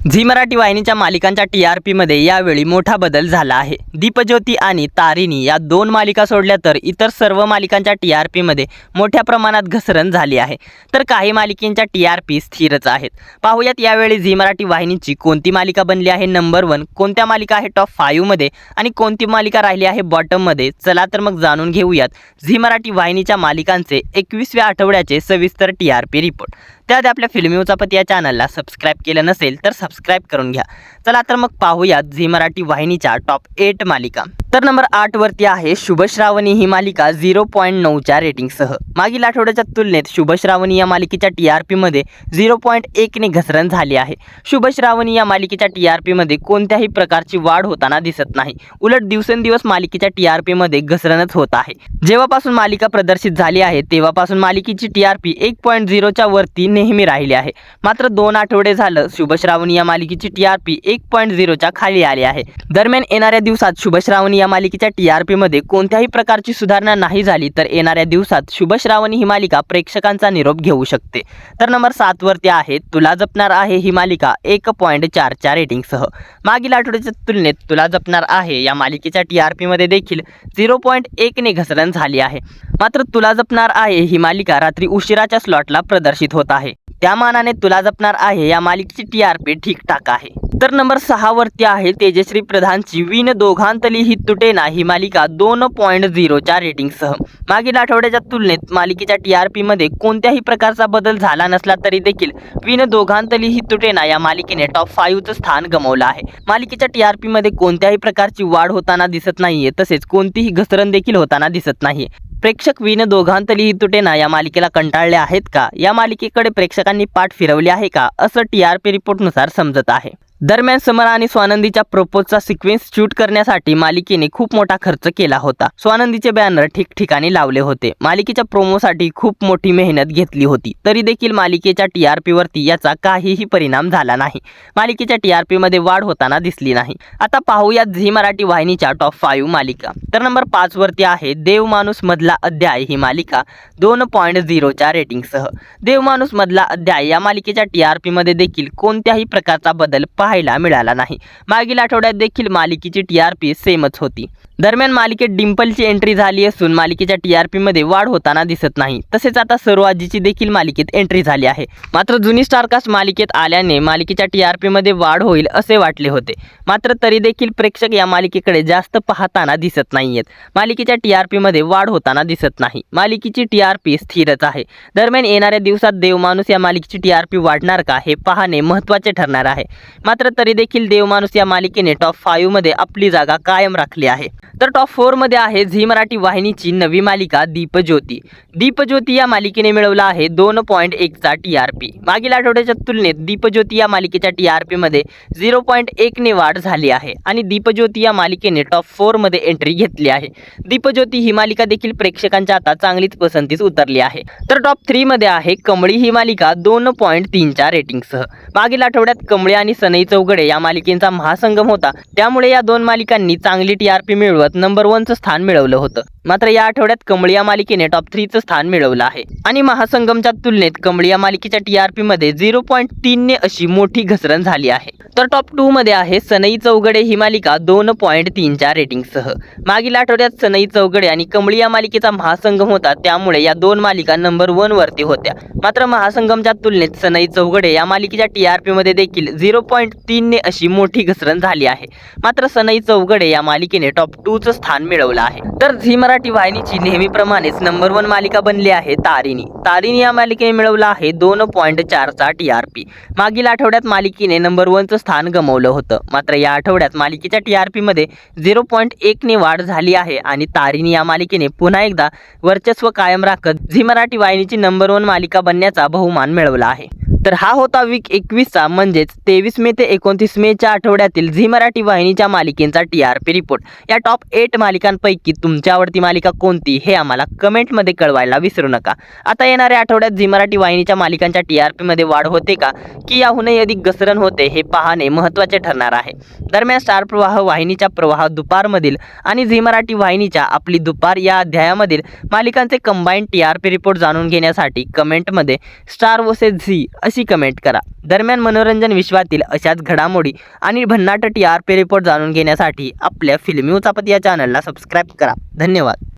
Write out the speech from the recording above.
Zee Marathi वाहिनीच्या मालिकांच्या TRP मध्ये यावेळी मोठा बदल झाला आहे। दीपज्योती आणि तारिणी या दोन मालिका सोडल्या तर इतर सर्व मालिकांच्या TRP मध्ये मोठ्या प्रमाणात घसरण झाली आहे। तर काही मालिकांच्या TRP स्थिरच आहेत। पाहूयात यावेळी झी मराठी वाहिनीची कोणती मालिका बनली आहे नंबर 1, कोणत्या मालिका आहे टॉप 5 मध्ये आणि कोणती मालिका राहिली आहे बॉटम मध्ये। चला तर मग जाणून घेऊयात झी मराठी वाहिनीच्या मालिकांचे 21व्या आठवड्याचे सविस्तर TRP रिपोर्ट। त्यात आपल्या फिल्मी उचापत या चॅनलला सबस्क्राइब केलं नसेल तर सबस्क्राइब करून घ्या। चला तर मग पाहूयात झी मराठी वाहिनीच्या टॉप 8 मालिका। तर नंबर 8 वरती आहे शुभ श्रावणी ही मालिका 0.9 च्या रेटिंगसह। मागील आठवड्याच्या तुलनेत शुभ श्रावणी या मालिकेच्या TRP मध्ये 0.1 ने घसरण झाली आहे। शुभ श्रावणी या मालिकेच्या TRP मध्ये कोणत्याही प्रकारची वाढ होताना दिसत नाही, उलट दिवसेंदिवस मालिकेच्या TRP मध्ये घसरणच होत आहे। जेव्हापासून मालिका प्रदर्शित झाली आहे तेव्हापासून मालिकेची TRP 1.0 च्या वरती नेहमी राहिली आहे। मात्र 2 आठवडे झालं शुभ श्रावणी या मालिकेची TRP 1.0 च्या खाली आली आहे। दरम्यान येणाऱ्या दिवसात शुभ श्रावणी या मालिकेच्या TRP मध्ये कोणत्याही प्रकारची सुधारणा नाही झाली तर येणाऱ्या दिवसात शुभ श्रावणी ही मालिका प्रेक्षकांचा निरोप घेऊ शकते। तर नंबर 7 वरती आहे तुला जपणार आहे ही मालिका 1.4 च्या रेटिंगसह। मागील आठवड्याच्या तुलनेत तुला जपणार आहे या मालिकेच्या TRP मध्ये देखील 0.1 ने घसरण झाली आहे। मात्र तुला जपणार आहे ही मालिका रात्री उशिराच्या स्लॉटला प्रदर्शित होत आहे, त्या मानाने तुला जपणार आहे या मालिकेची TRP ठीकठाक आहे। तर नंबर 6 वरती आहे तेजश्री प्रधानची विण दोघांतली ही तुटेना ही मालिका 2.0 च्या रेटिंगसह। मागील आठवड्याच्या तुलनेत मालिकेच्या TRP मध्ये कोणत्याही प्रकारचा बदल झाला नसला तरी देखील विण दोघांतली ही तुटेना या मालिकेने टॉप 5 चं स्थान गमावलं आहे। मालिकेच्या TRP मध्ये कोणत्याही प्रकारची वाढ होताना दिसत नाहीये, तसेच कोणतीही घसरण देखील होताना दिसत नाहीये। प्रेक्षक विण दोघांतली ही तुटेना या मालिकेला कंटाळले आहेत का, या मालिकेकडे प्रेक्षकांनी पाठ फिरवली आहे का, असं TRP रिपोर्टनुसार समजत आहे। दरम्यान समर आणि स्वानंदीच्या प्रपोजचा सिक्वेन्स शूट करण्यासाठी मालिकेने खूप मोठा खर्च केला होता। स्वानंदीचे बॅनर ठिकठिकाणी लावले होते, मालिकेच्या प्रोमोसाठी खूप मोठी मेहनत घेतली होती, तरी देखील मालिकेच्या TRP वरती याचा काहीही परिणाम झाला नाही। मालिकेच्या TRP मध्ये वाढ होताना दिसली नाही। आता पाहूयात झी मराठी वाहिनीच्या टॉप 5 मालिका। तर नंबर 5 वरती आहे देव माणूस मधला अध्याय ही मालिका 2.0 च्या रेटिंगसह। देव माणूस मधला अध्याय या मालिकेच्या TRP मध्ये देखील कोणत्याही प्रकारचा बदल पाहायला मिळाला नाही। मागील आठवड्यात देखील मालिकेची TRP सेमच होती। दरम्यान मालिकेत डिंपलची एंट्री झाली असून मालिकेच्या TRP मध्ये वाढ होताना दिसत नाही। तसेच आता सर्वाजीची देखील मालिकेत एंट्री झाली आहे। मात्र जुनी स्टारकास्ट मालिकेत आल्याने मालिकेच्या TRP मध्ये वाढ होईल असे वाटले होते, मात्र तरी देखील प्रेक्षक या मालिकेकडे जास्त पाहताना दिसत नाहीयेत। मालिकेच्या TRP मध्ये वाढ होताना दिसत नाही, मालिकेची TRP स्थिरच आहे। दरम्यान येणाऱ्या दिवसात देवमाणूस या मालिकेची TRP वाढणार का हे पाहणे महत्त्वाचे ठरणार आहे। मात्र तरी देखील देवमाणूस या मालिकेने टॉप 5 मध्ये आपली जागा कायम राखली आहे। तर टॉप 4 मध्ये आहे झी मराठी वाहिनीची नवी मालिका दीपज्योती। दीपज्योती या मालिकेने मिळवला आहे 2.1 चा TRP। मागील आठवड्याच्या तुलनेत दीपज्योती या मालिकेच्या TRP मध्ये 0.1 ने वाढ झाली आहे आणि दीपज्योती या मालिकेने टॉप 4 मध्ये एंट्री घेतली आहे। दीपज्योती ही मालिका देखील प्रेक्षकांच्या आता चांगलीच पसंतीस उतरली आहे। तर टॉप 3 मध्ये आहे कमळी ही मालिका 2.3 च्या रेटिंगसह। मागील आठवड्यात कमळी आणि सनई चौघडे या मालिकेचा महासंगम होता, त्यामुळे या दोन मालिकांनी चांगली TRP मिळवत नंबर 1 चं स्थान मिळवलं होतं। मात्र या आठवड्यात कमळी या मालिकेने टॉप 3 चं स्थान मिळवलं आहे आणि महासंगमच्या तुलनेत कमळी या मालिकेच्या TRP मध्ये 0.3 ने अशी मोठी घसरण झाली आहे। तर टॉप 2 मध्ये आहे सनई चौघडे ही मालिका 2.3 च्या रेटिंगसह। मागील आठवड्यात सनई चौघडे आणि कमळी या मालिकेचा महासंगम होता, त्यामुळे या दोन मालिका नंबर 1 वरती होत्या। मात्र महासंगमच्या तुलनेत सनई चौघडे या मालिकेच्या TRP मध्ये देखील 0.3 ने अशी मोठी घसरण झाली आहे। मात्र सनई चौघडे या मालिकेने टॉप 2 चं स्थान मिळवलं आहे। तर झी मराठी वाहिनीची नेहमीप्रमाणेच नंबर 1 मालिका बनली आहे तारिणी। तारिणी या मालिकेने मिळवला आहे 2.4 चा TRP। मागील आठवड्यात मालिकेने नंबर 1 चं स्थान गमावलं होतं, मात्र या आठवड्यात मालिकेच्या TRP मध्ये 0.1 ने वाढ झाली आहे आणि तारिणी या मालिकेने पुन्हा एकदा वर्चस्व कायम राखत झी मराठी वाहिनीची नंबर 1 मालिका बनण्याचा बहुमान मिळवला आहे। तर हा होता वीक 21 चा म्हणजेच 23 मे ते 29 मे च्या आठवड्यातील झी मराठी वाहिनीच्या मालिकेचा TRP रिपोर्ट। या टॉप 8 मालिकांपैकी तुमची आवडती मालिका कोणती हे आम्हाला कमेंट मध्ये कळवायला विसरू नका। आता येणाऱ्या आठवड्यात झी मराठी वाहिनीच्या मालिकांच्या TRP मध्ये वाढ होते का की याहूनही अधिक घसरण होते हे पाहणे महत्त्वाचे ठरणार आहे। दरम्यान स्टार प्रवाह वाहिनीच्या प्रवाह दुपारमधील आणि झी मराठी वाहिनीच्या आपली दुपार या अध्यायामधील मालिकांचे कंबाईंड TRP रिपोर्ट जाणून घेण्यासाठी कमेंट मध्ये स्टार vs झी अशी कमेंट करा। दरम्यान मनोरंजन विश्वातील अशाच घडामोडी आणि भन्नाट TRP रिपोर्ट जाणून घेण्यासाठी आपल्या फिल्मी उचापत या चॅनलला सबस्क्राईब करा। धन्यवाद।